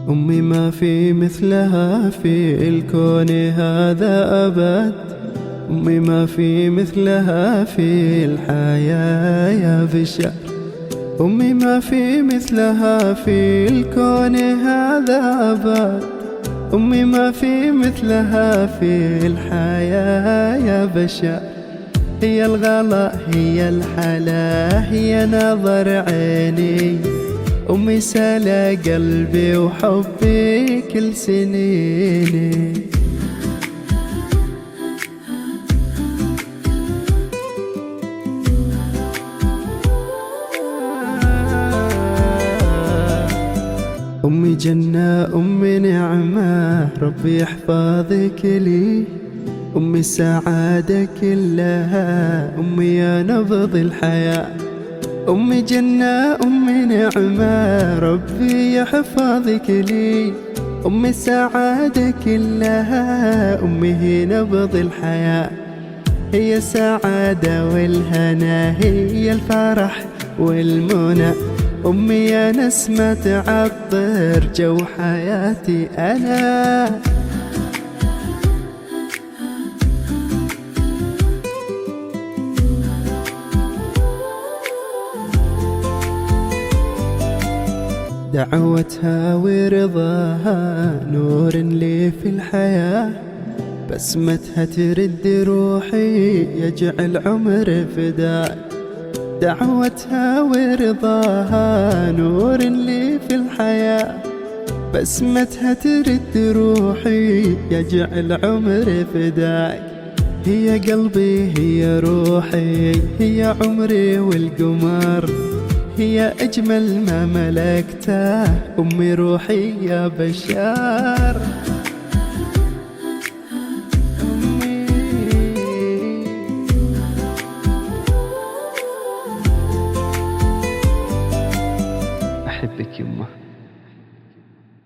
أمي ما في مثلها في الكون هذا أبد، أمي ما في مثلها في الحياة يا بشر، أمي ما في مثلها في الكون هذا أبد، أمي ما في مثلها في الحياة يا بشر. هي الغلا هي الحلا هي نظر عيني، أمي سلا قلبي وحبي كل سنيني. أمي جنة أمي نعمة ربي يحفظك لي، أمي السعادة كلها أمي يا نبض الحياة. أمي جنة أمي نعمة ربي يحفظك لي، أمي السعادة كلها أمي هي نبض الحياة. هي السعادة والهنا هي الفرح والمنى، أمي يا نسمة عطر جو حياتي أنا. دعوتها ورضاها نور لي في الحياة، بسمتها ترد روحي يجعل عمر فداء. دعوتها ورضاها نور لي في الحياة، بسمتها ترد روحي يجعل عمر فداك. هي قلبي هي روحي هي عمري والقمر، هي أجمل ما ملكته أمي روحي يا بشار. أمي أحبك يمه.